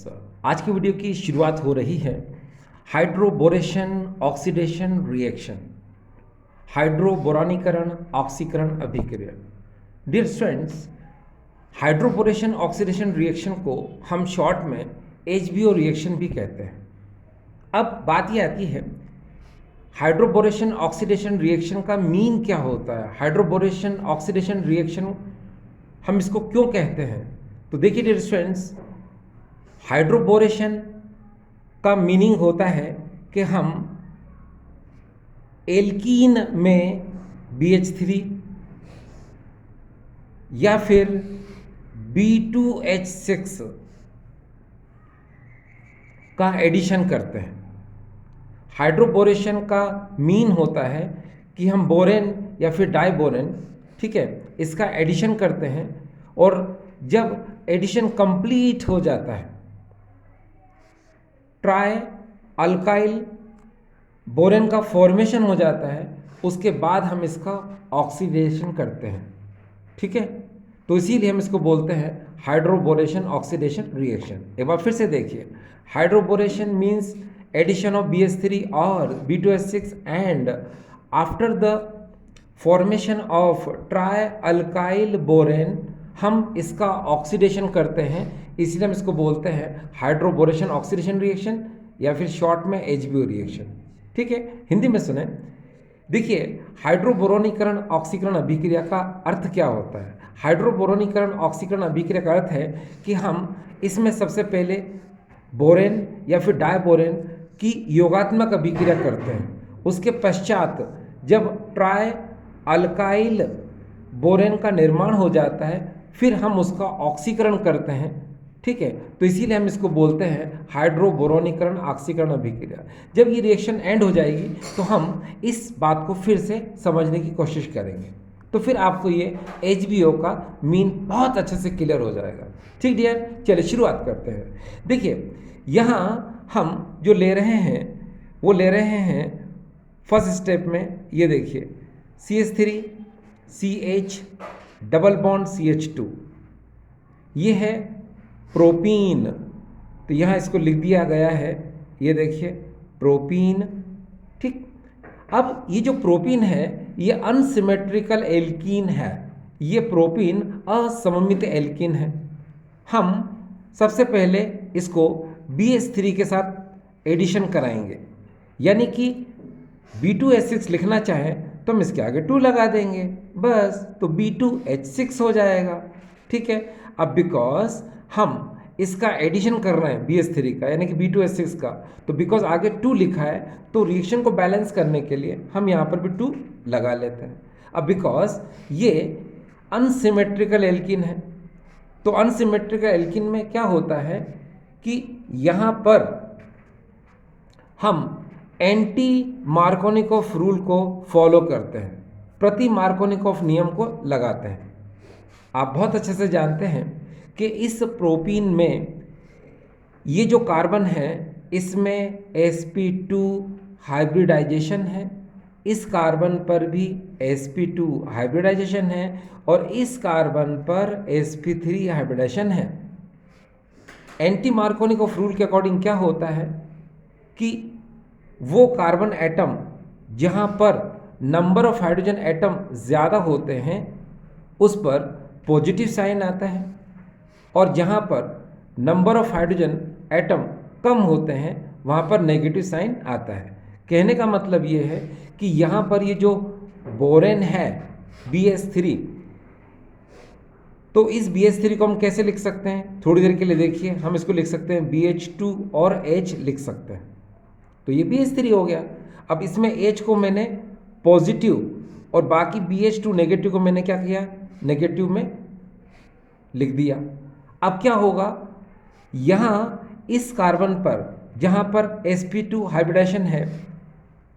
आज की वीडियो की शुरुआत हो रही है हाइड्रोबोरेशन ऑक्सीडेशन रिएक्शन, हाइड्रोबोरानीकरण ऑक्सीकरण अभिक्रिया। Dear students, hydroboration oxidation reaction को हम शॉर्ट में HBO रिएक्शन भी कहते हैं। अब बात ये आती है हाइड्रोबोरेशन ऑक्सीडेशन रिएक्शन का मीन क्या होता है, हाइड्रोबोरेशन ऑक्सीडेशन रिएक्शन हम इसको क्यों कहते हैं। तो देखिए डियर स्टूडेंट्स, हाइड्रोबोरेशन का मीनिंग होता है कि हम एल्कीन में BH3 या फिर B2H6 का एडिशन करते हैं। हाइड्रोबोरेशन का मीन होता है कि हम बोरेन या फिर डाइबोरेन, ठीक है, इसका एडिशन करते हैं और जब एडिशन कंप्लीट हो जाता है ट्राई अल्काइल बोरेन का फॉर्मेशन हो जाता है, उसके बाद हम इसका ऑक्सीडेशन करते हैं, ठीक है। तो इसीलिए हम इसको बोलते हैं हाइड्रोबोरेशन ऑक्सीडेशन रिएक्शन। एक बार फिर से देखिए, hydroboration means addition of BH3 और B2H6 and after the formation of try alkyl borane हम इसका ऑक्सीडेशन करते हैं, इसलिए हम इसको बोलते हैं हाइड्रोबोरेशन ऑक्सीडेशन रिएक्शन या फिर शॉर्ट में HBO रिएक्शन, ठीक है। हिंदी में सुने, देखिए हाइड्रोबोरोनीकरण ऑक्सीकरण अभिक्रिया का अर्थ क्या होता है। हाइड्रोबोरोनीकरण ऑक्सीकरण अभिक्रिया का अर्थ है कि हम इसमें सबसे पहले बोरेन या फिर डाइबोरेन की योगात्मक अभिक्रिया करते हैं, उसके पश्चात जब ट्राई अल्काइल बोरेन का निर्माण हो जाता है फिर हम उसका ऑक्सीकरण करते हैं, ठीक है। तो इसीलिए हम इसको बोलते हैं हाइड्रोबोरोनीकरण ऑक्सीकरण अभिक्रिया। जब ये रिएक्शन एंड हो जाएगी तो हम इस बात को फिर से समझने की कोशिश करेंगे, तो फिर आपको ये HBO का मीन बहुत अच्छे से क्लियर हो जाएगा, ठीक डियर। चलिए शुरुआत करते हैं। देखिए यहाँ हम जो ले रहे हैं वो ले रहे हैं फर्स्ट स्टेप में, ये देखिए CH3 CH double bond CH2, ये है प्रोपीन। तो यहाँ इसको लिख दिया गया है, ये देखिए प्रोपीन, ठीक। अब ये जो प्रोपीन है ये अनसिमेट्रिकल एल्कीन है, ये प्रोपीन असममित एल्कीन है। हम सबसे पहले इसको BH3 के साथ एडिशन कराएंगे, यानी कि B2H6 लिखना चाहें तो हम इसके आगे 2 लगा देंगे बस, तो B2H6 हो जाएगा, ठीक है। अब बिकॉज हम इसका एडिशन कर रहे हैं BH3 का यानी कि B2H6 का, तो बिकॉज आगे 2 लिखा है तो रिएक्शन को बैलेंस करने के लिए हम यहाँ पर भी 2 लगा लेते हैं। अब बिकॉज ये अनसिमेट्रिकल एल्कीन है, तो अनसिमेट्रिकल एल्कीन में क्या होता है कि यहाँ पर हम एंटी मार्कोनिकॉफ रूल को फॉलो करते हैं, प्रति मार्कोनिकॉफ नियम को लगाते हैं। आप बहुत अच्छे से जानते हैं कि इस प्रोपीन में ये जो कार्बन है इसमें sp2 हाइब्रिडाइजेशन है, इस कार्बन पर भी sp2 हाइब्रिडाइजेशन है और इस कार्बन पर sp3 हाइब्रिडाइजेशन है। एंटी मार्कोनिकॉफ रूल के अकॉर्डिंग क्या होता है कि वो कार्बन एटम जहाँ पर नंबर ऑफ हाइड्रोजन एटम ज़्यादा होते हैं उस पर पॉजिटिव साइन आता है और जहाँ पर नंबर ऑफ हाइड्रोजन एटम कम होते हैं वहाँ पर नेगेटिव साइन आता है। कहने का मतलब ये है कि यहाँ पर ये जो बोरेन है BH3, तो इस BH3 को हम कैसे लिख सकते हैं, थोड़ी देर के लिए देखिए, हम इसको लिख सकते हैं BH2 और H लिख सकते हैं, तो ये BH3 हो गया। अब इसमें H को मैंने पॉजिटिव और बाकी BH2 नेगेटिव को मैंने क्या किया, नेगेटिव में लिख दिया। अब क्या होगा, यहाँ इस कार्बन पर जहाँ पर sp2 हाइब्रिडाइजेशन है,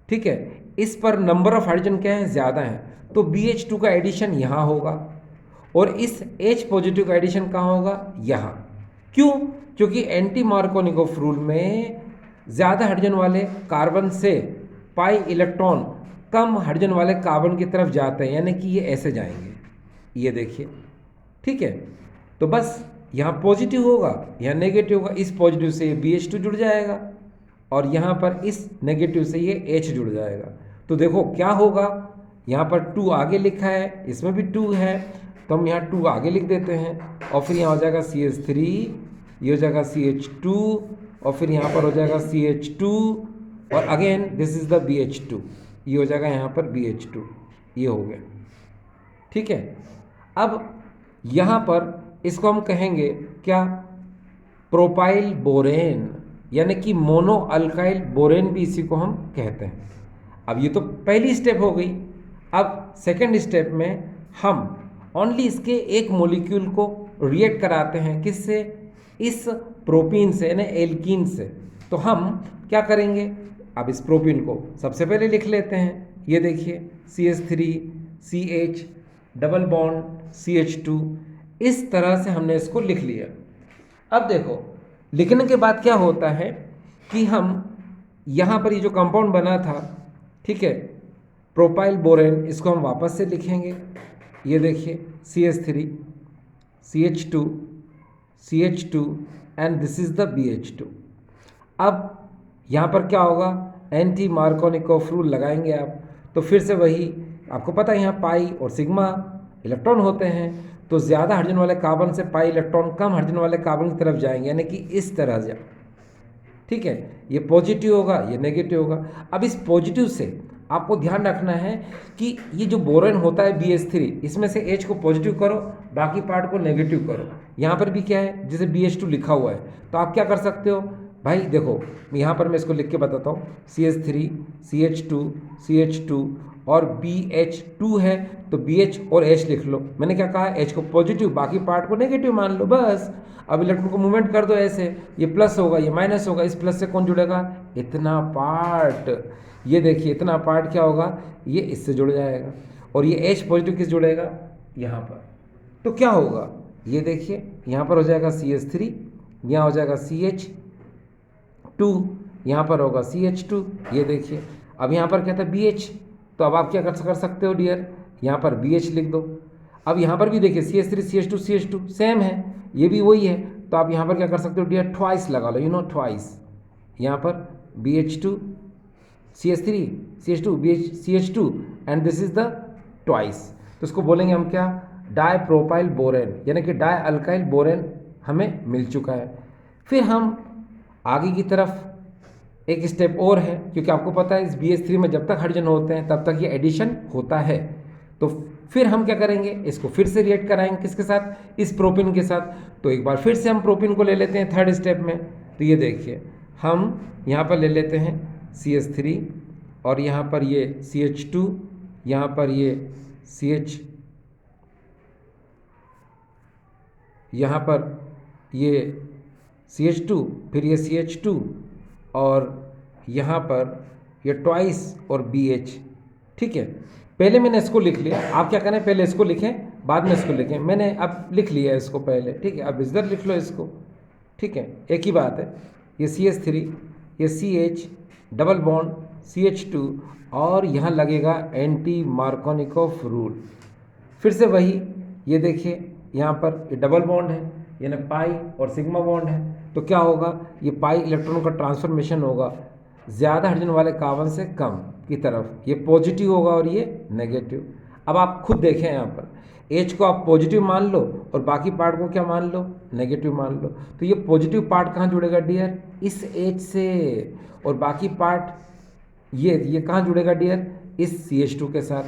ठीक है, इस पर नंबर ऑफ हाइड्रोजन क्या है, ज़्यादा है, तो BH2 का एडिशन यहाँ होगा और इस H पॉजिटिव का एडिशन कहाँ होगा, यहाँ। क्यों? क्योंकि एंटी मार्कोनिकॉफ रूल में ज़्यादा हाइड्रोजन वाले कार्बन से पाई इलेक्ट्रॉन कम हाइड्रोजन वाले कार्बन की तरफ जाते हैं, यानी कि ये ऐसे जाएंगे, ये देखिए, ठीक है। तो बस यहाँ पॉजिटिव होगा, यहाँ नेगेटिव होगा, इस पॉजिटिव से ये BH2 जुड़ जाएगा और यहाँ पर इस नेगेटिव से ये H जुड़ जाएगा। तो देखो क्या होगा, यहाँ पर 2 आगे लिखा है, इसमें भी 2 है, तो हम यहाँ 2 आगे लिख देते हैं और फिर यहाँ हो जाएगा CH3, ये हो जाएगा CH2 और फिर यहाँ पर हो जाएगा CH2 और again this is the BH2, ये हो जाएगा यहाँ पर BH2, ये हो गया। ठीक है, अब यहाँ पर इसको हम कहेंगे क्या, प्रोपाइल बोरेन, यानी कि मोनो अल्काइल बोरेन भी इसी को हम कहते हैं। अब ये तो पहली स्टेप हो गई। अब सेकंड स्टेप में हम ओनली इसके एक मॉलिक्यूल को रिएक्ट कराते हैं, किससे, इस प्रोपीन से, यानी एल्कीन से। तो हम क्या करेंगे, अब इस प्रोपीन को सबसे पहले लिख लेते हैं, ये देखिए CH3 CH double bond CH2, इस तरह से हमने इसको लिख लिया। अब देखो लिखने के बाद क्या होता है कि हम यहाँ पर ये जो कंपाउंड बना था, ठीक है, प्रोपाइल बोरेन, इसको हम वापस से लिखेंगे। ये देखिए CH3 CH2 CH2 and this is the BH2। अब यहाँ पर क्या होगा, एंटी मार्कोनिकोव रूल लगाएंगे आप, तो फिर से वही आपको पता है, यहाँ पाई और सिग्मा इलेक्ट्रॉन होते हैं, तो ज़्यादा हाइड्रोजन वाले कार्बन से पाई इलेक्ट्रॉन कम हाइड्रोजन वाले कार्बन की तरफ जाएंगे, यानी कि इस तरह से। ठीक है, ये पॉजिटिव होगा, ये नेगेटिव होगा। अब इस पॉजिटिव से आपको ध्यान रखना है कि ये जो बोरेन होता है BH3, इसमें से H को पॉजिटिव करो, बाकी पार्ट को नेगेटिव करो। यहाँ पर भी क्या है, जैसे BH2 लिखा हुआ है, तो आप क्या कर सकते हो भाई, देखो यहाँ पर मैं इसको लिख के बताता हूँ, CH3 CH2 CH2 और BH2 है, तो BH और H लिख लो। मैंने क्या कहा, H को पॉजिटिव, बाकी पार्ट को नेगेटिव मान लो, बस। अब इलेक्ट्रॉन को मूवमेंट कर दो ऐसे, ये प्लस होगा, ये माइनस होगा, इस प्लस से कौन जुड़ेगा, इतना पार्ट। ये देखिए इतना पार्ट क्या होगा, ये इससे जुड़ जाएगा, और ये H पॉजिटिव किस जुड़ेगा, यहाँ पर। तो क्या होगा, ये देखिए यहाँ पर हो जाएगा CH3, यहाँ हो जाएगा CH2, यहाँ पर होगा CH2, ये देखिए। अब यहाँ पर क्या था BH, तो अब आप क्या कर सकते हो डियर, यहाँ पर BH लिख दो। अब यहाँ पर भी देखिए CH3 CH2 CH2 सेम है, ये भी वही है, तो आप यहाँ पर क्या कर सकते हो डियर, ट्वाइस लगा लो, ट्वाइस। यहाँ पर BH2 CH3 CH2 CH2 and this is the twice, तो इसको बोलेंगे हम क्या, डाई प्रोपाइल बोरेन, यानी कि डाई अल्काइल बोरेन हमें मिल चुका है। फिर हम आगे की तरफ एक स्टेप और है, क्योंकि आपको पता है इस BH3 में जब तक हाइड्रोजन होते हैं तब तक ये एडिशन होता है। तो फिर हम क्या करेंगे, इसको फिर से रिएक्ट कराएंगे, किसके साथ, इस प्रोपीन के साथ। तो एक बार फिर से हम प्रोपीन को ले लेते हैं थर्ड स्टेप में। तो ये देखिए हम यहाँ पर ले लेते हैं CH3 और यहाँ पर ये CH2, यहाँ पर ये यहाँ पर ये CH2, फिर ये CH2 और यहाँ पर ये ट्वाइस और BH। ठीक है, पहले मैंने इसको लिख लिया, आप क्या करें, पहले इसको लिखें बाद में इसको लिखें। मैंने अब लिख लिया है इसको पहले, ठीक है, अब इधर लिख लो इसको। ठीक है, एक ही बात है, ये CH3, ये CH डबल बॉन्ड CH2 और यहाँ लगेगा एंटी मार्कोनिकोव रूल। फिर से वही, ये देखिए यहाँ पर ये डबल बॉन्ड है, यानी पाई और सिग्मा बॉन्ड है, तो क्या होगा, ये पाई इलेक्ट्रॉनों का ट्रांसफॉर्मेशन होगा ज़्यादा हाइड्रोजन वाले कार्बन से कम की तरफ, ये पॉजिटिव होगा और ये नेगेटिव। अब आप खुद देखें यहाँ पर H को आप पॉजिटिव मान लो और बाकी पार्ट को क्या मान लो, नेगेटिव मान लो। तो ये पॉजिटिव पार्ट कहाँ जुड़ेगा डियर, इस H से, और बाकी पार्ट ये कहाँ जुड़ेगा डियर, इस CH2 के साथ।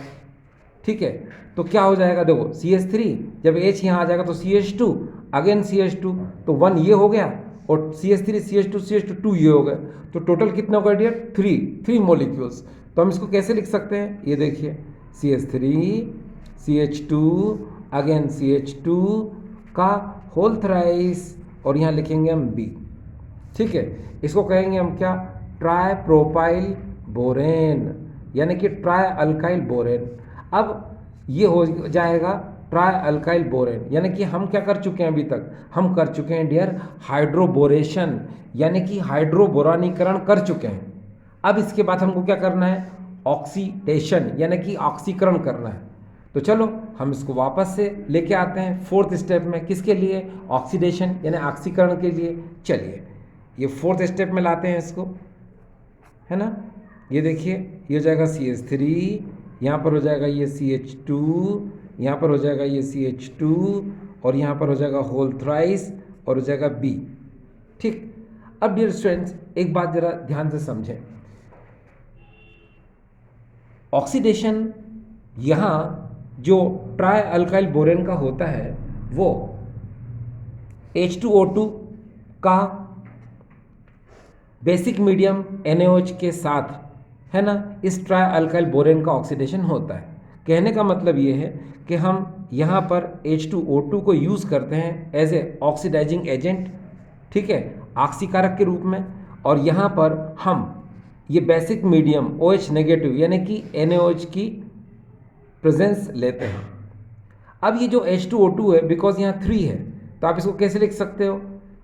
ठीक है, तो क्या हो जाएगा, देखो CH3 जब H यहाँ आ जाएगा तो CH2 अगेन CH2, तो 1 ये हो गया और CH3 CH2 2 ये हो गए, तो टोटल कितना होगा डियर, 3 मॉलिक्यूल्स। तो हम इसको कैसे लिख सकते हैं, ये देखिए CH3 CH2 अगेन CH2 का होल थ्राइस, और यहाँ लिखेंगे हम B। ठीक है, इसको कहेंगे हम क्या, ट्राई प्रोपाइल बोरेन, यानी कि ट्राई अल्काइल बोरेन। अब ये हो जाएगा ट्राई अल्काइल बोरेन, यानी कि हम क्या कर चुके हैं, अभी तक हम कर चुके हैं डियर हाइड्रोबोरेशन, यानी कि हाइड्रोबोरानीकरण कर चुके हैं। अब इसके बाद हमको क्या करना है, ऑक्सीडेशन, यानी कि ऑक्सीकरण करना है। तो चलो हम इसको वापस से लेके आते हैं फोर्थ स्टेप में, किसके लिए, ऑक्सीडेशन यानी ऑक्सीकरण के लिए। चलिए ये फोर्थ स्टेप में लाते हैं इसको, है ना। ये देखिए ये हो जाएगा CH3, यहाँ पर हो जाएगा ये CH2, यहाँ पर हो जाएगा ये CH2, और यहाँ पर हो जाएगा होल थ्राइस और हो जाएगा B। ठीक। अब डियर स्टूडेंट्स एक बात जरा ध्यान से समझें, ऑक्सीडेशन यहाँ जो ट्राई अल्काइल बोरेन का होता है वो H2O2 का बेसिक मीडियम NaOH के साथ, है ना, इस ट्राई अल्काइल बोरेन का ऑक्सीडेशन होता है। कहने का मतलब ये है कि हम यहाँ पर H2O2 को यूज़ करते हैं एज ए ऑक्सीडाइजिंग एजेंट, ठीक है, ऑक्सीकारक के रूप में, और यहाँ पर हम ये बेसिक मीडियम OH नेगेटिव यानी कि NaOH की प्रेजेंस लेते हैं। अब ये जो H2O2 है, बिकॉज यहाँ 3 है तो आप इसको कैसे लिख सकते हो,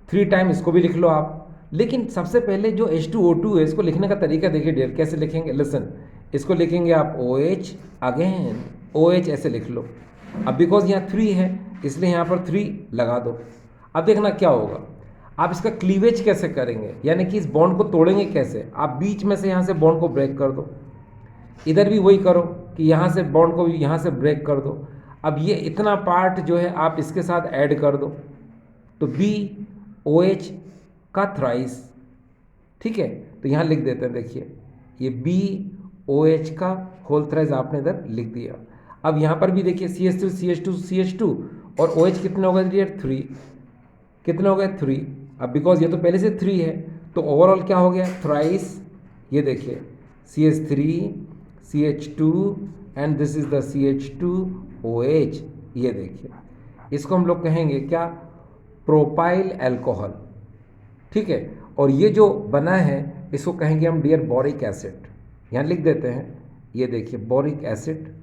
3 टाइम इसको भी लिख लो आप। लेकिन सबसे पहले जो H2O2 है इसको लिखने का तरीका देखिए डियर, कैसे लिखेंगे, लिसन, इसको लिखेंगे आप OH अगेन OH ऐसे लिख लो। अब बिकॉज यहाँ 3 है इसलिए यहाँ पर 3 लगा दो। अब देखना क्या होगा, आप इसका क्लीवेज कैसे करेंगे, यानी कि इस बॉन्ड को तोड़ेंगे कैसे, आप बीच में से यहाँ से बॉन्ड को ब्रेक कर दो, इधर भी वही करो कि यहाँ से बॉन्ड को भी यहाँ से ब्रेक कर दो। अब ये इतना पार्ट जो है आप इसके साथ ऐड कर दो, तो BOH का थ्राइस, ठीक है, तो यहाँ लिख देते हैं, देखिए ये BOH का होल थ्राइस आपने इधर लिख दिया। अब यहाँ पर भी देखिए CH3 CH2 CH2 और OH कितने हो गए डियर, 3, कितने हो गए 3। अब बिकॉज ये तो पहले से 3 है तो ओवरऑल क्या हो गया, थ्राइस, ये देखिए CH3 CH2 and this is the CH2OH, ये देखिए इसको हम लोग कहेंगे क्या, प्रोपाइल अल्कोहल, ठीक है। और ये जो बना है इसको कहेंगे हम डियर बोरिक एसिड, यहाँ लिख देते हैं, ये देखिए बोरिक एसिड,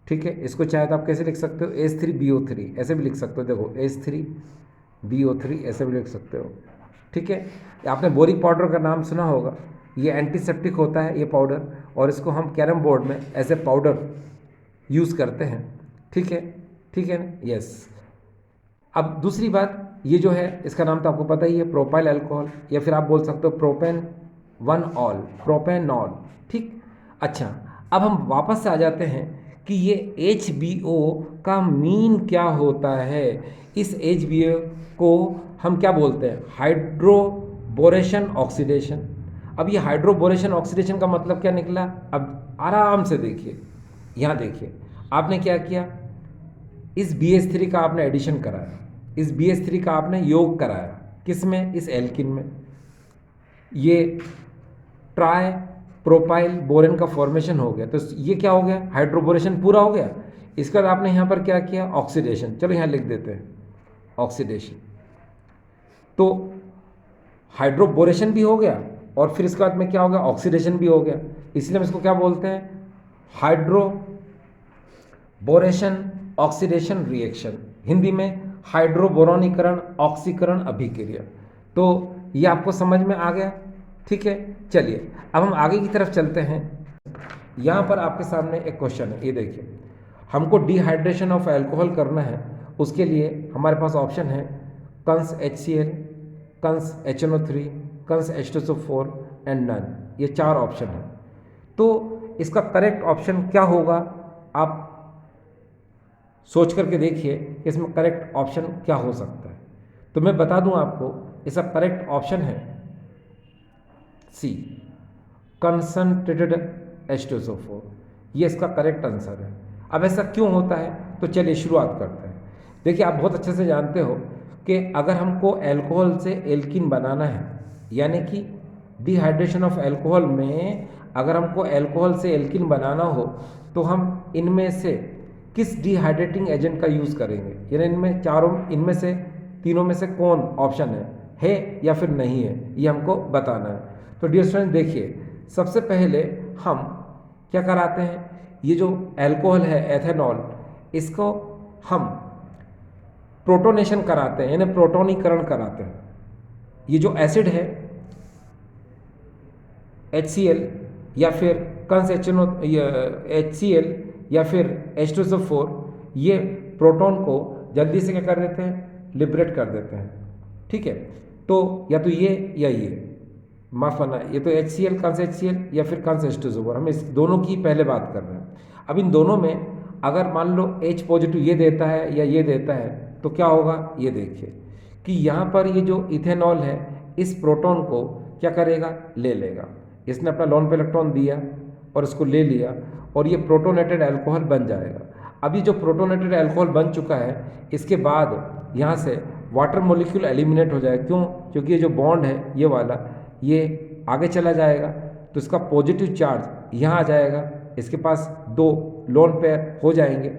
ठीक है। इसको चाहे तो आप कैसे लिख सकते हो, H3BO3 ऐसे भी लिख सकते हो, देखो H3BO3 ऐसे भी लिख सकते हो, ठीक है। आपने बोरिक पाउडर का नाम सुना होगा, ये एंटीसेप्टिक होता है ये पाउडर, और इसको हम कैरम बोर्ड में एज ए पाउडर यूज़ करते हैं, ठीक है, ठीक है ना, यस। अब दूसरी बात, ये जो है इसका नाम तो आपको पता ही है, प्रोपाइल अल्कोहल, या फिर आप बोल सकते हो प्रोपेनॉल, प्रोपेनॉल, ठीक। अच्छा अब हम वापस से आ जाते हैं कि ये HBO का मीन क्या होता है। इस HBO को हम क्या बोलते हैं, हाइड्रोबोरेशन ऑक्सीडेशन। अब ये हाइड्रोबोरेशन ऑक्सीडेशन का मतलब क्या निकला, अब आराम से देखिए, यहाँ देखिए आपने क्या किया, इस BH3 का आपने एडिशन कराया, इस BH3 का आपने योग कराया, किस में, इस एल्किन में, ये ट्राई प्रोपाइल बोरेन का फॉर्मेशन हो गया, तो ये क्या हो गया, हाइड्रोबोरेशन पूरा हो गया। इसके बाद आपने यहाँ पर क्या किया, ऑक्सीडेशन, चलो यहाँ लिख देते हैं ऑक्सीडेशन, तो हाइड्रोबोरेशन भी हो गया और फिर इसके बाद में क्या हो गया, ऑक्सीडेशन भी हो गया, इसलिए हम इसको क्या बोलते हैं, हाइड्रोबोरेशन ऑक्सीडेशन रिएक्शन, हिंदी में हाइड्रोबोरोनीकरण ऑक्सीकरण अभिक्रिया। तो ये आपको समझ में आ गया, ठीक है। चलिए अब हम आगे की तरफ चलते हैं। यहाँ पर आपके सामने एक क्वेश्चन है, ये देखिए, हमको डिहाइड्रेशन ऑफ अल्कोहल करना है, उसके लिए हमारे पास ऑप्शन है conc HCl, conc HNO3, conc H2SO4 and none, ये 4 ऑप्शन है। तो इसका करेक्ट ऑप्शन क्या होगा, आप सोच करके देखिए कि इसमें करेक्ट ऑप्शन क्या हो सकता है। तो मैं बता दूं आपको, इसका करेक्ट ऑप्शन है C, कंसंट्रेटेड H2SO4, ये इसका करेक्ट आंसर है। अब ऐसा क्यों होता है, तो चलिए शुरुआत करते हैं। देखिए आप बहुत अच्छे से जानते हो कि अगर हमको अल्कोहल से एल्कीन बनाना है, यानी कि डिहाइड्रेशन ऑफ अल्कोहल में अगर हमको अल्कोहल से एल्कीन बनाना हो तो हम इनमें से किस डिहाइड्रेटिंग एजेंट का यूज़ करेंगे, यानी इनमें से तीनों में से कौन ऑप्शन है या फिर नहीं है, ये हमको बताना है। तो डियर स्टूडेंट देखिए, सबसे पहले हम क्या कराते हैं, ये जो अल्कोहल है एथेनॉल, इसको हम प्रोटोनेशन कराते हैं, यानी प्रोटोनीकरण कराते हैं। ये जो एसिड है HCl या फिर कंस HCl, या फिर H2SO4 ये प्रोटॉन को जल्दी से क्या कर देते हैं, लिबरेट कर देते हैं। ठीक है, तो या तो ये या ये, माफ करना, ये तो HCl कौन सा HCl या फिर कौन सा H2SO4, हम इस दोनों की पहले बात कर रहे हैं। अब इन दोनों में अगर मान लो H पॉजिटिव ये देता है या ये देता है तो क्या होगा, ये देखिए कि यहाँ पर ये जो इथेनॉल है इस प्रोटॉन को क्या करेगा, ले लेगा। इसने अपना लोन पे इलेक्ट्रॉन दिया और इसको ले लिया और ये प्रोटोनेटेड अल्कोहल बन जाएगा। अब ये जो प्रोटोनेटेड अल्कोहल बन चुका है इसके बाद यहाँ से वाटर मॉलिक्यूल एलिमिनेट हो जाएगा। क्यों, क्योंकि ये जो बॉन्ड है ये वाला ये आगे चला जाएगा तो इसका पॉजिटिव चार्ज यहाँ आ जाएगा, इसके पास 2 लोन पेयर हो जाएंगे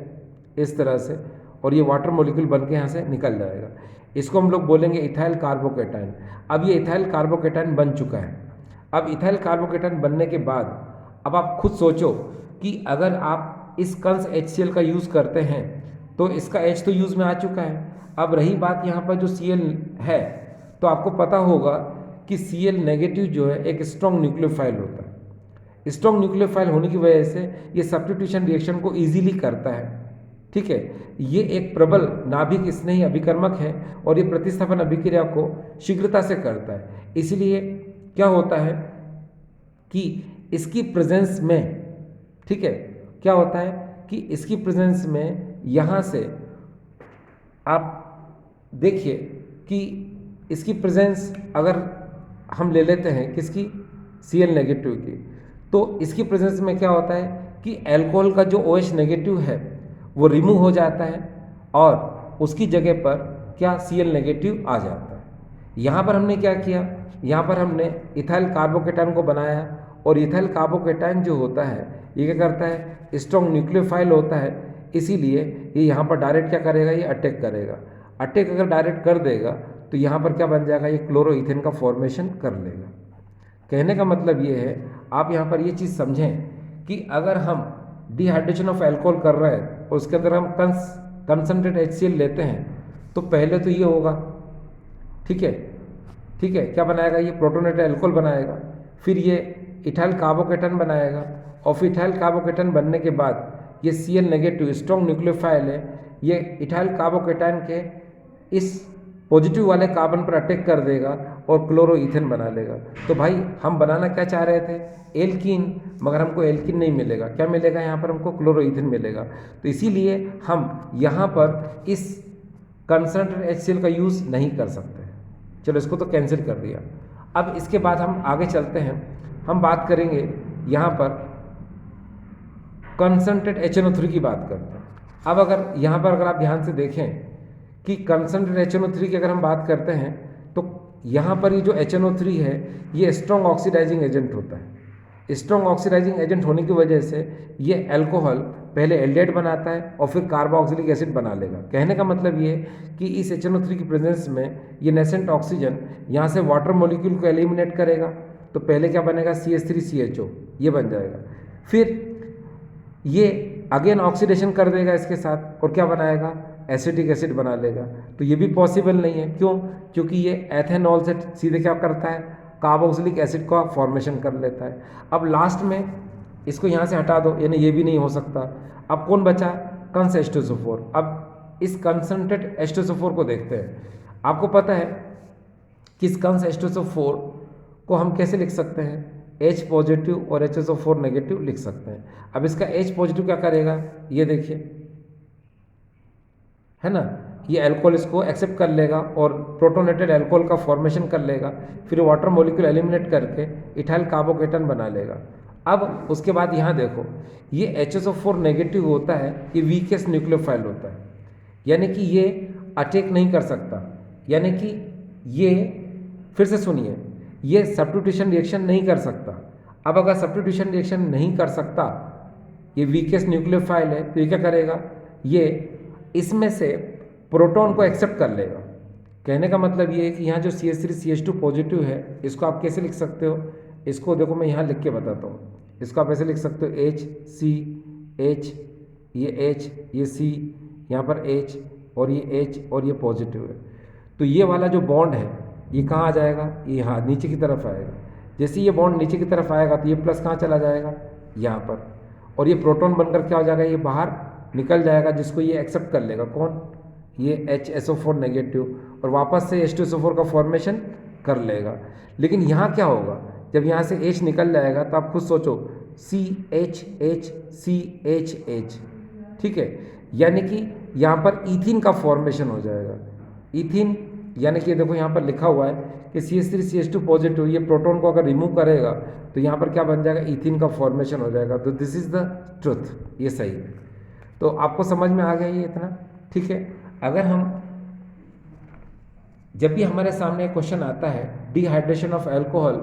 इस तरह से और ये वाटर मॉलिक्यूल बन के यहाँ से निकल जाएगा। इसको हम लोग बोलेंगे इथाइल कार्बोकेटाइन। अब ये इथाइल कार्बोकेटाइन बन चुका है। अब इथाइल कार्बोकेटाइन बनने के बाद अब आप खुद सोचो कि अगर आप इस कंस HCl का यूज़ करते हैं तो इसका H तो यूज़ में आ चुका है। अब रही बात यहाँ पर जो Cl है तो आपको पता होगा कि Cl नेगेटिव जो है एक स्ट्रॉन्ग न्यूक्लियोफाइल होता है। स्ट्रॉन्ग न्यूक्लियोफाइल होने की वजह से ये सब्स्टिट्यूशन रिएक्शन को ईजिली करता है। ठीक है, ये एक प्रबल नाभिक स्नेही अभिकर्मक है और ये प्रतिस्थापन अभिक्रिया को शीघ्रता से करता है। इसलिए क्या होता है कि इसकी प्रेजेंस में, ठीक है, क्या होता है कि इसकी प्रेजेंस में यहाँ से आप देखिए कि इसकी प्रेजेंस अगर हम ले लेते हैं किसकी, Cl नेगेटिव की, तो इसकी प्रेजेंस में क्या होता है कि अल्कोहल का जो OH नेगेटिव है वो रिमूव हो जाता है और उसकी जगह पर क्या Cl नेगेटिव आ जाता है। यहाँ पर हमने क्या किया, यहाँ पर हमने इथाइल कार्बोकेटाइन को बनाया और इथाइल कार्बोकेटाइन जो होता है ये क्या करता है, स्ट्रॉन्ग न्यूक्लियोफाइल होता है। इसीलिए ये यहाँ पर डायरेक्ट क्या करेगा, ये अटैक करेगा। अटैक अगर डायरेक्ट कर देगा तो यहाँ पर क्या बन जाएगा, ये क्लोरोइथेन का फॉर्मेशन कर लेगा। कहने का मतलब ये है, आप यहाँ पर ये चीज़ समझें कि अगर हम डिहाइड्रेशन ऑफ अल्कोहल कर रहे हैं और उसके अंदर हम कंसनट्रेट HCl लेते हैं तो पहले तो ये होगा, ठीक है, ठीक है, क्या बनाएगा, ये प्रोटोनेटेड अल्कोहल बनाएगा, फिर ये इथाइल कार्बोकेटाइन बनाएगा और फिर इथाइल कार्बोकेटाइन बनने के बाद ये Cl नेगेटिव स्ट्रॉन्ग न्यूक्लियोफाइल है, ये इथाइल कार्बोकेटाइन के इस पॉजिटिव वाले कार्बन पर अटैक कर देगा और क्लोरोइथेन बना लेगा। तो भाई हम बनाना क्या चाह रहे थे, एल्कीन, मगर हमको एल्कीन नहीं मिलेगा। क्या मिलेगा यहाँ पर, हमको क्लोरोइथेन मिलेगा। तो इसीलिए हम यहाँ पर इस कंसंट्रेटेड HCl का यूज़ नहीं कर सकते। चलो इसको तो कैंसिल कर दिया। अब इसके बाद हम आगे चलते हैं, हम बात करेंगे यहाँ पर कंसंट्रेटेड HNO3 की बात करते हैं। अब अगर यहाँ पर अगर आप ध्यान से देखें कि कंसंट्रेटेड HNO3 की अगर हम बात करते हैं तो यहाँ पर ये जो HNO3 है ये स्ट्रॉन्ग ऑक्सीडाइजिंग एजेंट होता है। स्ट्रॉन्ग ऑक्सीडाइजिंग एजेंट होने की वजह से ये अल्कोहल पहले एल्डिहाइड बनाता है और फिर कार्बोक्सिलिक एसिड बना लेगा। कहने का मतलब ये है कि इस HNO3 की प्रेजेंस में ये नेसेंट ऑक्सीजन यहाँ से वाटर मॉलिक्यूल को एलिमिनेट करेगा तो पहले क्या बनेगा, CH3CHO ये बन जाएगा। फिर ये अगेन ऑक्सीडेशन कर देगा इसके साथ और क्या बनाएगा, एसिटिक एसिड बना लेगा। तो ये भी पॉसिबल नहीं है। क्यों, क्योंकि ये एथेनॉल से सीधे क्या करता है, कार्बोक्सिलिक एसिड का फॉर्मेशन कर लेता है। अब लास्ट में इसको यहाँ से हटा दो, यानी ये भी नहीं हो सकता। अब कौन बचा, कंस H2SO4। अब इस कंसंट्रेट H2SO4 को देखते हैं। आपको पता है कि इस कंस H2SO4 को हम कैसे लिख सकते हैं, H पॉजिटिव और HSO4 नेगेटिव लिख सकते हैं। अब इसका H पॉजिटिव क्या करेगा, ये देखिए, है ना, ये अल्कोहल इसको एक्सेप्ट कर लेगा और प्रोटोनेटेड अल्कोहल का फॉर्मेशन कर लेगा, फिर वाटर मॉलिक्यूल एलिमिनेट करके इथाइल कार्बोकेटाइन बना लेगा। अब उसके बाद यहाँ देखो, ये HSO4 नेगेटिव होता है, ये वीकेस्ट न्यूक्लियोफाइल होता है, यानी कि ये अटैक नहीं कर सकता, यानी कि ये, फिर से सुनिए, ये सब्स्टिट्यूशन रिएक्शन नहीं कर सकता। अब अगर सब्स्टिट्यूशन रिएक्शन नहीं कर सकता, ये वीकेस्ट न्यूक्लियोफाइल है, तो ये क्या करेगा, ये इसमें से प्रोटॉन को एक्सेप्ट कर लेगा। कहने का मतलब ये है कि यहाँ जो CH3CH2 पॉजिटिव है इसको आप कैसे लिख सकते हो, इसको देखो मैं यहाँ लिख के बताता हूँ। इसको आप ऐसे लिख सकते हो HCH, ये H, ये C, यहाँ पर H और ये H और ये पॉजिटिव है। तो ये वाला जो बॉन्ड है ये कहाँ आ जाएगा, ये यहाँ नीचे की तरफ आएगा। जैसे ये बॉन्ड नीचे की तरफ आएगा तो ये प्लस कहाँ चला जाएगा, यहाँ पर, और ये प्रोटॉन बनकर क्या हो जाएगा, ये बाहर निकल जाएगा, जिसको ये एक्सेप्ट कर लेगा। कौन? ये HSO4 नेगेटिव, और वापस से H2SO4 का फॉर्मेशन कर लेगा। लेकिन यहाँ क्या होगा, जब यहाँ से H निकल जाएगा तो आप खुद सोचो, CH, ठीक है, यानी कि यहाँ पर ईथीन का फॉर्मेशन हो जाएगा। ईथीन यानी कि देखो यहाँ पर लिखा हुआ है कि CH3CH2 पॉजिटिव, ये प्रोटॉन को अगर रिमूव करेगा तो यहाँ पर क्या बन जाएगा, ईथीन का फॉर्मेशन हो जाएगा। तो दिस इज द ट्रुथ, ये सही है। तो आपको समझ में आ गया ये इतना, ठीक है। अगर हम जब भी हमारे सामने क्वेश्चन आता है डिहाइड्रेशन ऑफ अल्कोहल,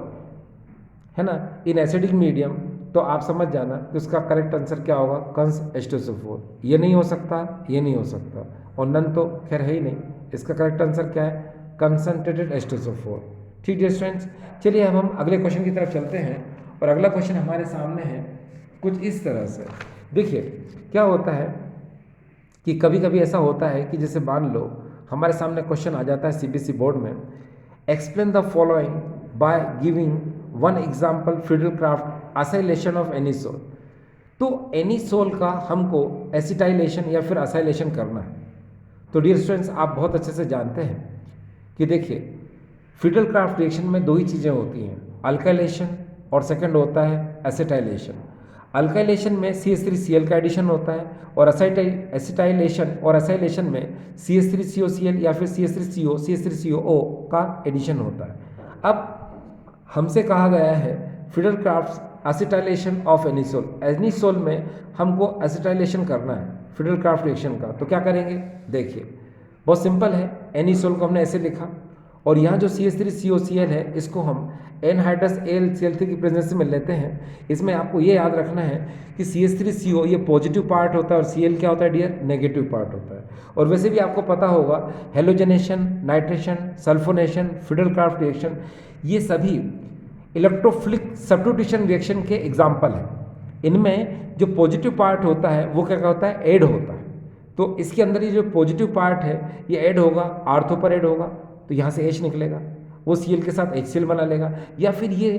है ना, इन एसिडिक मीडियम, तो आप समझ जाना कि उसका करेक्ट आंसर क्या होगा, कंस H2SO4। ये नहीं हो सकता, ये नहीं हो सकता, और नन तो खैर है ही नहीं। इसका करेक्ट आंसर क्या है, कंसंट्रेटेड H2SO4। ठीक है स्टूडेंट्स, चलिए अब हम अगले क्वेश्चन की तरफ चलते हैं। और अगला क्वेश्चन हमारे सामने है कुछ इस तरह से। देखिए क्या होता है कि कभी कभी ऐसा होता है कि जैसे मान लो हमारे सामने क्वेश्चन आ जाता है CBSE बोर्ड में, explain the following by giving one example Friedel-Crafts acylation of anisole. तो एनिसोल का हमको एसिटाइलेशन या फिर असाइलेशन करना है। तो डियर स्टूडेंट्स, आप बहुत अच्छे से जानते हैं कि देखिए फ्रीडल-क्राफ्ट रिएक्शन में दो ही चीज़ें होती हैं, अल्काइलेशन और सेकंड होता है एसिटाइलेशन। अल्काइलेशन में CH3Cl का एडिशन होता है, और एसिटाइलेशन और एसाइलेशन में CH3COCl या फिर CH3CO CH3COO का एडिशन होता है। अब हमसे कहा गया है Friedel-Crafts acetylation of anisole, anisole में हमको एसिटाइलेशन करना है फ्रीडल-क्राफ्ट रिएक्शन का। तो क्या करेंगे, देखिए बहुत सिंपल है। एनिसोल को हमने ऐसे लिखा, और यहाँ जो CH3COCl है इसको हम एनहाइड्रस AlCl3 की प्रेजेंस में लेते हैं। इसमें आपको ये याद रखना है कि CH3CO ये पॉजिटिव पार्ट होता है और Cl क्या होता है डियर, नेगेटिव पार्ट होता है। और वैसे भी आपको पता होगा halogenation, nitration, sulphonation, Friedel-Crafts reaction, ये सभी इलेक्ट्रोफिलिक सब्स्टिट्यूशन रिएक्शन के एग्जाम्पल हैं। इनमें जो पॉजिटिव पार्ट होता है वो क्या होता है, ऐड होता है। तो इसके अंदर ये जो पॉजिटिव पार्ट है ये ऐड होगा, आर्थो पर ऐड होगा, तो यहाँ से H निकलेगा, वो Cl के साथ HCl बना लेगा, या फिर ये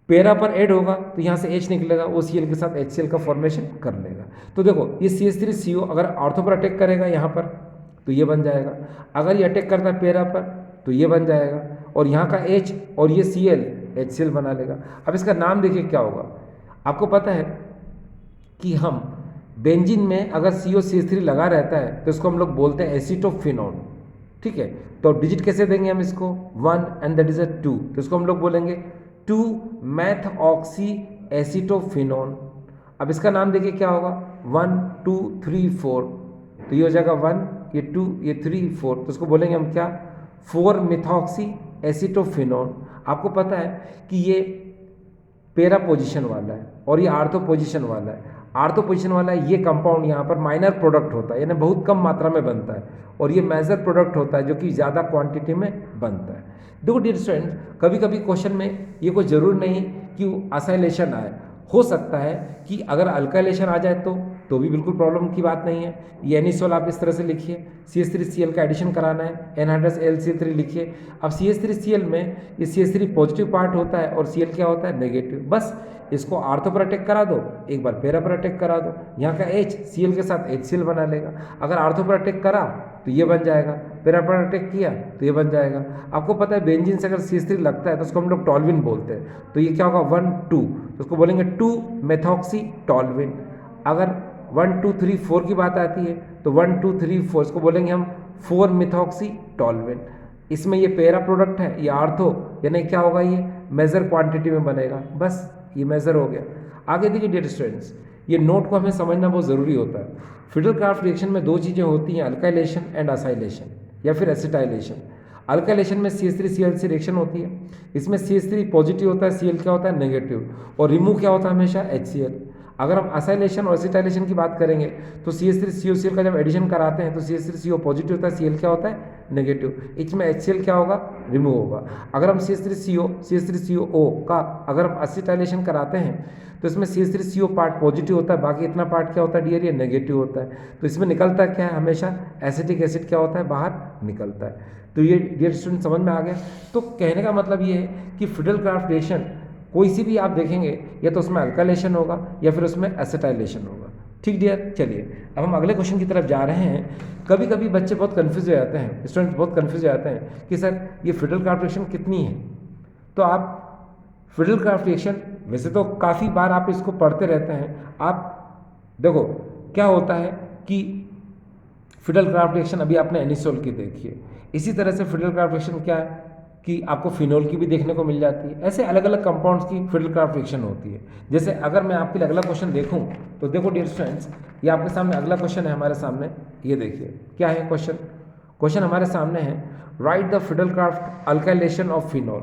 पैरा पर ऐड होगा तो यहाँ से H निकलेगा, वो Cl के साथ HCl का फॉर्मेशन कर लेगा। तो देखो ये CH3CO अगर आर्थो पर अटैक करेगा यहाँ पर तो ये बन जाएगा, अगर ये अटैक करता है पैरा पर तो ये बन जाएगा, और यहाँ का H और ये Cl HCl बना लेगा। अब इसका नाम देखिए क्या होगा, आपको पता है कि हम बेंजीन में अगर COCH3 लगा रहता है तो इसको हम लोग बोलते हैं एसीटोफिनोन, ठीक है। तो डिजिट कैसे देंगे हम इसको, 1 एंड दैट इज 2, तो इसको हम लोग बोलेंगे 2-मेथऑक्सी एसीटोफिनोन। अब इसका नाम देखिए क्या होगा, 1 2 3 4, तो ये हो जाएगा 1, ये 2, ये 3 4, तो इसको बोलेंगे हम क्या, 4-मेथॉक्सी एसीटोफिनोन। आपको पता है कि ये पैरा पोजीशन वाला है और ये आर्थो पोजीशन वाला है। आर्थो पोजीशन वाला है, ये कंपाउंड यहाँ पर माइनर प्रोडक्ट होता है, यानी बहुत कम मात्रा में बनता है, और ये मेजर प्रोडक्ट होता है जो कि ज़्यादा क्वांटिटी में बनता है। देखो डियर स्टूडेंट, कभी कभी क्वेश्चन में ये कोई ज़रूर नहीं कि असाइलेशन आए, हो सकता है कि अगर अल्काइलेशन आ जाए तो भी बिल्कुल प्रॉब्लम की बात नहीं है। ये एनिसोल आप इस तरह से लिखिए, CH3Cl का एडिशन कराना है, एनहाइड्रस AlCl3 लिखिए। अब CH3Cl में ये CH3 पॉजिटिव पार्ट होता है और Cl क्या होता है, नेगेटिव। बस इसको आर्थो पर अटैक करा दो, एक बार पैरा पर अटैक करा दो, यहाँ का H Cl के साथ HCl बना लेगा। अगर आर्थो पर अटैक करा तो ये बन जाएगा, पैरा पर अटैक किया तो ये बन जाएगा। आपको पता है बेंजीन से अगर CH3 लगता है तो उसको हम लोग टॉल्विन बोलते हैं, तो ये क्या होगा 1 2, तो उसको बोलेंगे 2-मेथॉक्सी टॉल्विन। अगर 1 2 3 4 की बात आती है तो 1 2 3 4, इसको बोलेंगे हम 4-मेथॉक्सी टॉल्विन। इसमें ये पैरा प्रोडक्ट है, ये आर्थो, यानी क्या होगा, ये मेजर क्वांटिटी में बनेगा, बस ये मेजर हो गया। आगे देखिए डियर स्टूडेंट्स, ये नोट को हमें समझना बहुत ज़रूरी होता है। फ्रीडल-क्राफ्ट रिएक्शन में दो चीज़ें होती हैं, अल्काइलेशन एंड असाइलेशन या फिर एसिटाइलेशन। अल्काइलेशन में CH3Cl से रिएक्शन होती है, इसमें CH3 पॉजिटिव होता है, Cl क्या होता है, नेगेटिव, और रिमूव क्या होता है हमेशा, HCl। अगर हम असाइलेशन और एसिटाइलेशन की बात करेंगे तो CH3COCl का जब एडिशन कराते हैं तो CH3CO पॉजिटिव होता है, Cl क्या होता है, नेगेटिव, इसमें HCl क्या होगा, रिमूव होगा। अगर हम CH3COO का अगर हम एसिटाइलेशन कराते हैं तो इसमें CH3CO पार्ट पॉजिटिव होता है, बाकी इतना पार्ट क्या होता है डियर, ये नेगेटिव होता है। तो इसमें निकलता क्या है, हमेशा एसिटिक एसिड क्या होता है, बाहर निकलता है। तो ये डियर स्टूडेंट समझ में आ गया। तो कहने का मतलब ये है कि फ्रीडल-क्राफ्ट रिएक्शन कोई सी भी आप देखेंगे या तो उसमें अल्काइलेशन होगा या फिर उसमें एसिटाइलेशन होगा। ठीक डियर, चलिए अब हम अगले क्वेश्चन की तरफ जा रहे हैं। कभी कभी बच्चे बहुत कन्फ्यूज हो जाते हैं, स्टूडेंट्स बहुत कन्फ्यूज हो जाते हैं कि सर ये फिडल क्राफ्ट रिएक्शन कितनी है। तो आप फिडल क्राफ्ट रिएक्शन वैसे तो काफ़ी बार आप इसको पढ़ते रहते हैं। आप देखो क्या होता है कि फिडल क्राफ्ट रिएक्शन अभी आपने एनिसोल की देखी है, इसी तरह से फिडल क्राफ्ट रिएक्शन क्या है कि आपको फिनोल की भी देखने को मिल जाती है। ऐसे अलग अलग कंपाउंड्स की फिडल क्राफ्ट रिएक्शन होती है। जैसे अगर मैं आपके लिए अगला क्वेश्चन देखूं तो देखो डियर स्टूडेंट्स, ये आपके सामने अगला क्वेश्चन है हमारे सामने। ये देखिए क्या है क्वेश्चन। क्वेश्चन हमारे सामने है right the fiddle craft alkylation of phenol.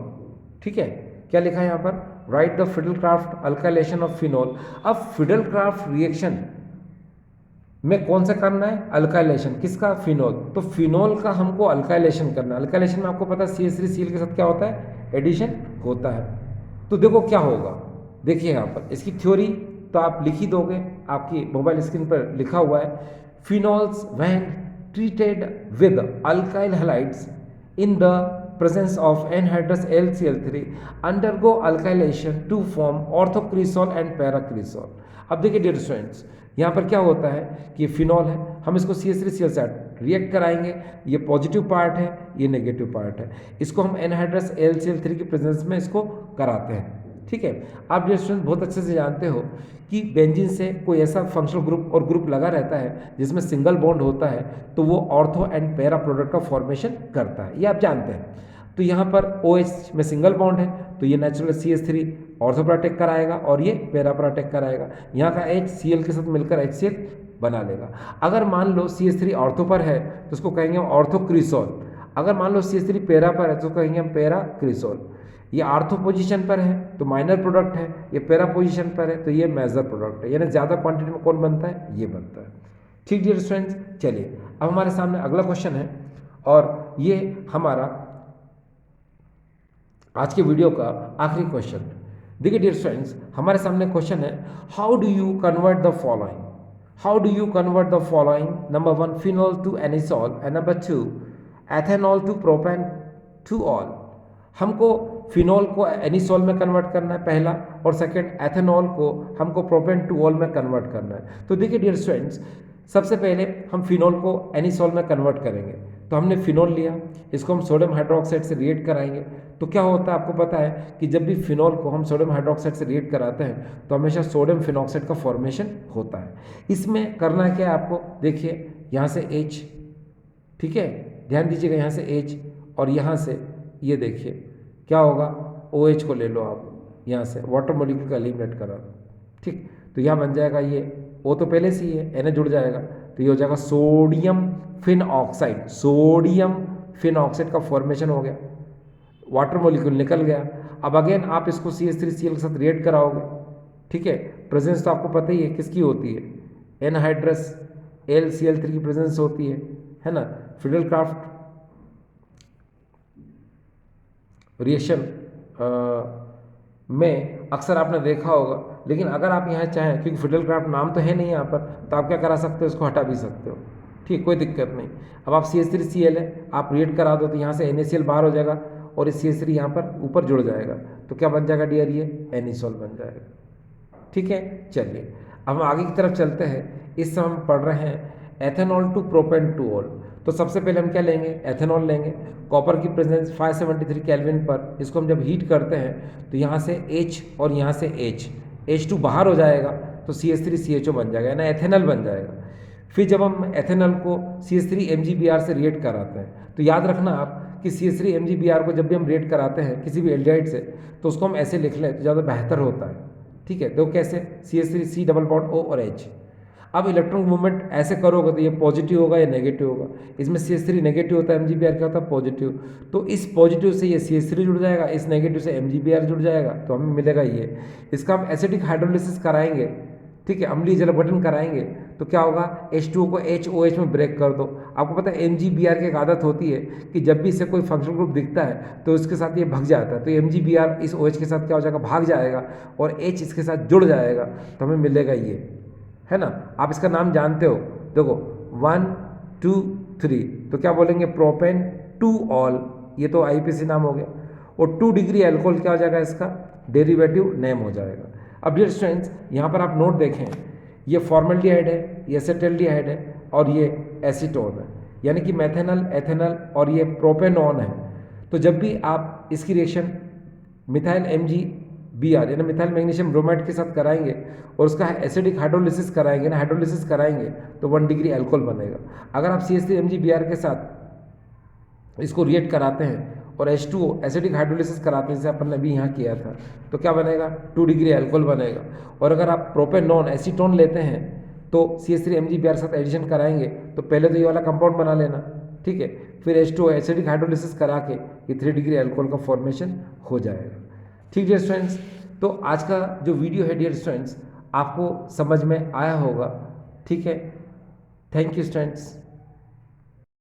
ठीक है, क्या लिखा है यहाँ पर, right the fiddle craft alkylation of phenol. अब फिडल क्राफ्ट रिएक्शन में कौन सा करना है, अल्काइलेशन, किसका, फिनोल। तो फिनोल का हमको अल्काइलेशन करना है। अल्काइलेशन में आपको पता है CH3Cl के साथ क्या होता है, एडिशन होता है। तो देखो क्या होगा, देखिए यहाँ पर इसकी थ्योरी तो आप लिख ही दोगे, आपकी मोबाइल स्क्रीन पर लिखा हुआ है। Phenols when treated with alkyl halides in the presence of anhydrous LCl3 undergo alkylation to form orthocresol and paracresol। अब देखिए डियर स्टूडेंट्स, यहाँ पर क्या होता है कि ये फिनॉल है, हम इसको CH3Cl से रिएक्ट कराएंगे। ये पॉजिटिव पार्ट है, ये नेगेटिव पार्ट है। इसको हम एनहाइड्रस LCl3 की प्रेजेंस में इसको कराते हैं। ठीक है, आप डियर स्टूडेंट बहुत अच्छे से जानते हो कि बेंजीन से कोई ऐसा फंक्शनल ग्रुप और ग्रुप लगा रहता है जिसमें सिंगल बॉन्ड होता है, तो वो ऑर्थो एंड पैरा प्रोडक्ट का फॉर्मेशन करता है, ये आप जानते हैं। तो यहाँ पर OH में सिंगल बॉन्ड है तो ये नेचुरल CH3 ऑर्थो पर अटैक कराएगा और ये पैरा पर अटैक कराएगा। यहाँ का H Cl के साथ मिलकर HCl बना लेगा। अगर मान लो CH3 ऑर्थो पर है तो उसको कहेंगे हम ऑर्थोक्रिसोल। अगर मान लो CH3 पैरा पर है तो कहेंगे हम पैराक्रिसोल। ये आर्थो पोजीशन पर है तो माइनर प्रोडक्ट है, ये पैरा पोजीशन पर है तो ये मेजर प्रोडक्ट है, यानी ज़्यादा क्वांटिटी में कौन बनता है, ये बनता है। ठीक डियर स्टूडेंट्स, चलिए अब हमारे सामने अगला क्वेश्चन है और ये हमारा आज के वीडियो का आखिरी क्वेश्चन। देखिए डियर स्टूडेंट्स, हमारे सामने क्वेश्चन है, how do you convert the following, how do you convert the following, number 1 phenol to anisole and number 2 ethanol to propan two ol. हमको फिनोल को एनिसोल में कन्वर्ट करना है पहला, और सेकंड एथेनॉल को हमको प्रोपेन टू ऑल में कन्वर्ट करना है। तो देखिए डियर स्टूडेंट्स, सबसे पहले हम फिनोल को एनिसोल में कन्वर्ट करेंगे। तो हमने फिनोल लिया, इसको हम सोडियम हाइड्रोक्साइड से रिएक्ट कराएंगे। तो क्या होता है आपको पता है कि जब भी फिनोल को हम सोडियम हाइड्रोक्साइड से रिएक्ट कराते हैं तो हमेशा सोडियम फिनॉक्साइड का फॉर्मेशन होता है। इसमें करना क्या है आपको, देखिए यहाँ से H, ठीक है, ध्यान दीजिएगा, यहाँ से H और यहाँ से ये देखिए क्या होगा, OH को ले लो आप, यहाँ से वाटर मॉलिक्यूल का एलिमिनेट करा दो। ठीक, तो यहाँ बन जाएगा ये O तो पहले से ही है, Na जुड़ जाएगा तो ये हो जाएगा sodium phenoxide. Sodium phenoxide का फॉर्मेशन हो गया, वाटर मॉलिक्यूल निकल गया। अब अगेन आप इसको CH3Cl के साथ रिएक्ट कराओगे। ठीक है, प्रेजेंस तो आपको पता ही है किसकी होती है, एनहाइड्रस LCl3 की प्रेजेंस होती है ना। फिडल क्राफ्ट रिएक्शन में अक्सर आपने देखा होगा, लेकिन अगर आप यहाँ चाहें, क्योंकि फिडल क्राफ्ट नाम तो है नहीं यहाँ पर, तो आप क्या करा सकते हो, इसको हटा भी सकते हो। ठीक, कोई दिक्कत नहीं। अब आप CH3Cl है, आप रिएक्ट करा दो तो यहाँ से NaCl बाहर हो जाएगा और इस CH3 यहाँ पर ऊपर जुड़ जाएगा, तो क्या बन जाएगा डियर, ये एनिसोल बन जाएगा। ठीक है, चलिए अब हम आगे की तरफ चलते हैं। इस समय हम पढ़ रहे हैं ethanol to propan two ol. तो सबसे पहले हम क्या लेंगे, एथेनॉल लेंगे। कॉपर की प्रेजेंस 573 केल्विन पर, इसको हम जब हीट करते हैं तो यहाँ से H और यहाँ से H2 बाहर हो जाएगा तो CH3CHO बन जाएगा, यानी एथेनॉल बन जाएगा। फिर जब हम एथेनॉल को CH3MgBr से रिएक्ट कराते हैं तो याद रखना आप कि CH3MgBr को जब भी हम रिएक्ट कराते हैं किसी भी एल्डिहाइड से तो उसको हम ऐसे लिख लें तो ज़्यादा बेहतर होता है। ठीक है, तो कैसे, CH3C डबल बॉन्ड O और H। अब इलेक्ट्रॉन मूवमेंट ऐसे करोगे तो ये पॉजिटिव होगा या नेगेटिव होगा। इसमें CH3 नेगेटिव होता है, MgBr क्या होता है, पॉजिटिव। तो इस पॉजिटिव से ये CH3 जुड़ जाएगा, इस नेगेटिव से MgBr जुड़ जाएगा, तो हमें मिलेगा ये। इसका हम एसिडिक हाइड्रोलिसिस कराएंगे, ठीक है, अम्लीय जल अपघटन कराएंगे तो क्या होगा, H2O को HOH में ब्रेक कर दो। आपको पता है MgBr की एक आदत होती है कि जब भी इसे कोई फंक्शनल ग्रुप दिखता है तो उसके साथ ये भाग जाता है, तो MgBr इस OH के साथ क्या हो जाएगा, भाग जाएगा और H इसके साथ जुड़ जाएगा, तो हमें मिलेगा ये, है ना। आप इसका नाम जानते हो, देखो 1 2 3, तो क्या बोलेंगे, प्रोपेन टू ऑल, ये तो IPC नाम हो गया। और 2 डिग्री एल्कोहल क्या हो जाएगा इसका, डेरिवेटिव नेम हो जाएगा। अब डियर स्टूडेंट्स यहाँ पर आप नोट देखें, ये फॉर्मल्डिहाइड है, ये एसेटल्डिहाइड है और ये एसीटोन है, यानी कि मेथेनल, एथेनल और ये प्रोपेनॉन है। तो जब भी आप इसकी रिएक्शन मिथाइल MgBr यानी मिथाइल मैग्नीशियम ब्रोमाइड के साथ कराएंगे और उसका एसिडिक हाइड्रोलिसिस कराएंगे ना, हाइड्रोलिसिस कराएंगे तो 1 डिग्री अल्कोहल बनेगा। अगर आप CH3MgBr के साथ इसको रिएक्ट कराते हैं और H2O एसिडिक हाइड्रोलिसिस कराते हैं, जैसे अपन ने अभी यहाँ किया था, तो क्या बनेगा, 2 डिग्री अल्कोहल बनेगा। और अगर आप प्रोपेनॉन एसीटोन लेते हैं तो CH3MgBr के साथ एडिशन कराएंगे तो पहले तो ये वाला कंपाउंड बना लेना, ठीक है, फिर H2O एसिडिक हाइड्रोलिसिस करा के ये 3 डिग्री अल्कोहल का फॉर्मेशन हो जाएगा। ठीक डियर स्टूडेंट्स, तो आज का जो वीडियो है डियर स्टूडेंट्स आपको समझ में आया होगा, ठीक है। Thank you students.